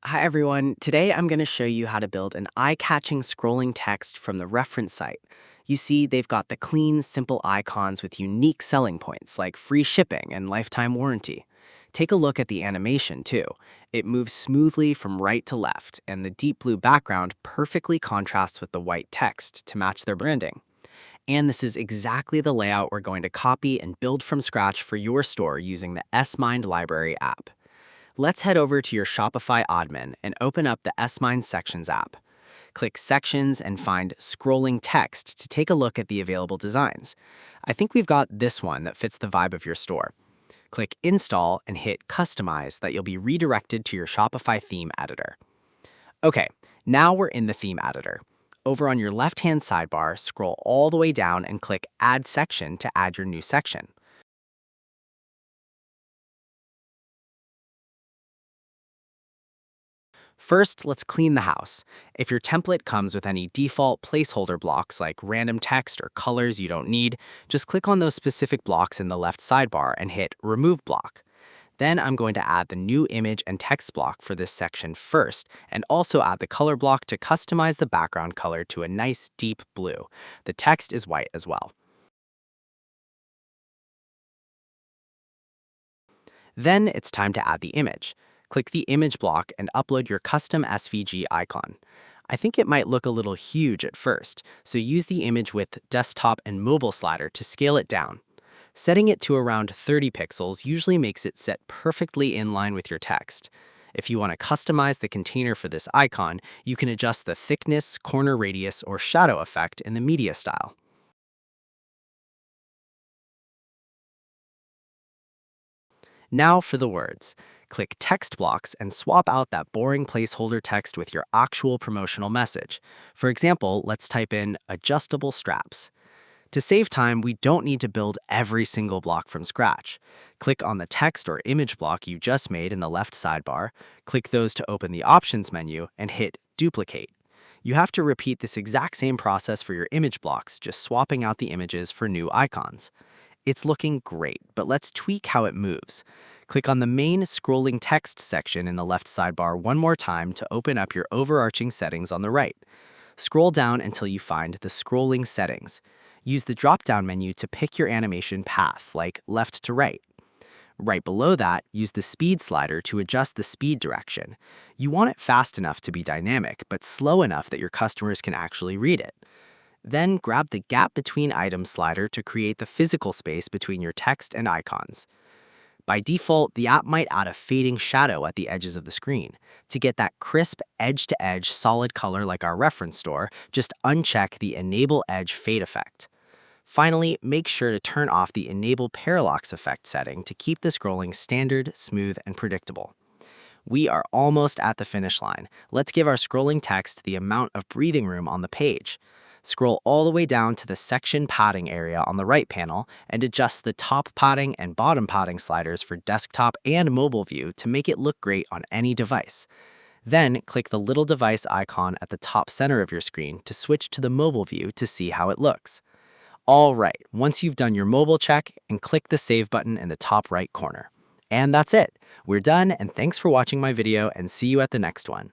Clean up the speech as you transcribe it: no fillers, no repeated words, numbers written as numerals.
Hi everyone, today I'm going to show you how to build an eye-catching scrolling text from the reference site. You see, they've got the clean, simple icons with unique selling points like free shipping and lifetime warranty. Take a look at the animation too. It moves smoothly from right to left, and the deep blue background perfectly contrasts with the white text to match their branding. And this is exactly the layout we're going to copy and build from scratch for your store using the Smind library app. Let's head over to your Shopify admin and open up the Smind Sections app. Click Sections and find Scrolling Text to take a look at the available designs. I think we've got this one that fits the vibe of your store. Click Install and hit Customize that you'll be redirected to your Shopify theme editor. Okay, now we're in the theme editor. Over on your left-hand sidebar, scroll all the way down and click Add Section to add your new section. First, let's clean the house. If your template comes with any default placeholder blocks like random text or colors you don't need, just click on those specific blocks in the left sidebar and hit Remove Block. Then I'm going to add the new image and text block for this section first, and also add the color block to customize the background color to a nice deep blue. The text is white as well. Then it's time to add the image. Click the image block and upload your custom SVG icon. I think it might look a little huge at first, so use the image width, desktop, and mobile slider to scale it down. Setting it to around 30 pixels usually makes it set perfectly in line with your text. If you want to customize the container for this icon, you can adjust the thickness, corner radius, or shadow effect in the media style. Now for the words. Click Text Blocks and swap out that boring placeholder text with your actual promotional message. For example, let's type in adjustable straps. To save time, we don't need to build every single block from scratch. Click on the text or image block you just made in the left sidebar, click those to open the Options menu, and hit Duplicate. You have to repeat this exact same process for your image blocks, just swapping out the images for new icons. It's looking great, but let's tweak how it moves. Click on the main scrolling text section in the left sidebar one more time to open up your overarching settings on the right. Scroll down until you find the scrolling settings. Use the drop-down menu to pick your animation path, like left to right. Right below that, use the speed slider to adjust the speed direction. You want it fast enough to be dynamic, but slow enough that your customers can actually read it. Then grab the Gap Between Items slider to create the physical space between your text and icons. By default, the app might add a fading shadow at the edges of the screen. To get that crisp, edge-to-edge solid color like our reference store, just uncheck the Enable Edge Fade effect. Finally, make sure to turn off the Enable Parallax effect setting to keep the scrolling standard, smooth, and predictable. We are almost at the finish line. Let's give our scrolling text the amount of breathing room on the page. Scroll all the way down to the section padding area on the right panel and adjust the top padding and bottom padding sliders for desktop and mobile view to make it look great on any device. Then click the little device icon at the top center of your screen to switch to the mobile view to see how it looks. All right, once you've done your mobile check, and click the Save button in the top right corner. And that's it. We're done, and thanks for watching my video, and see you at the next one.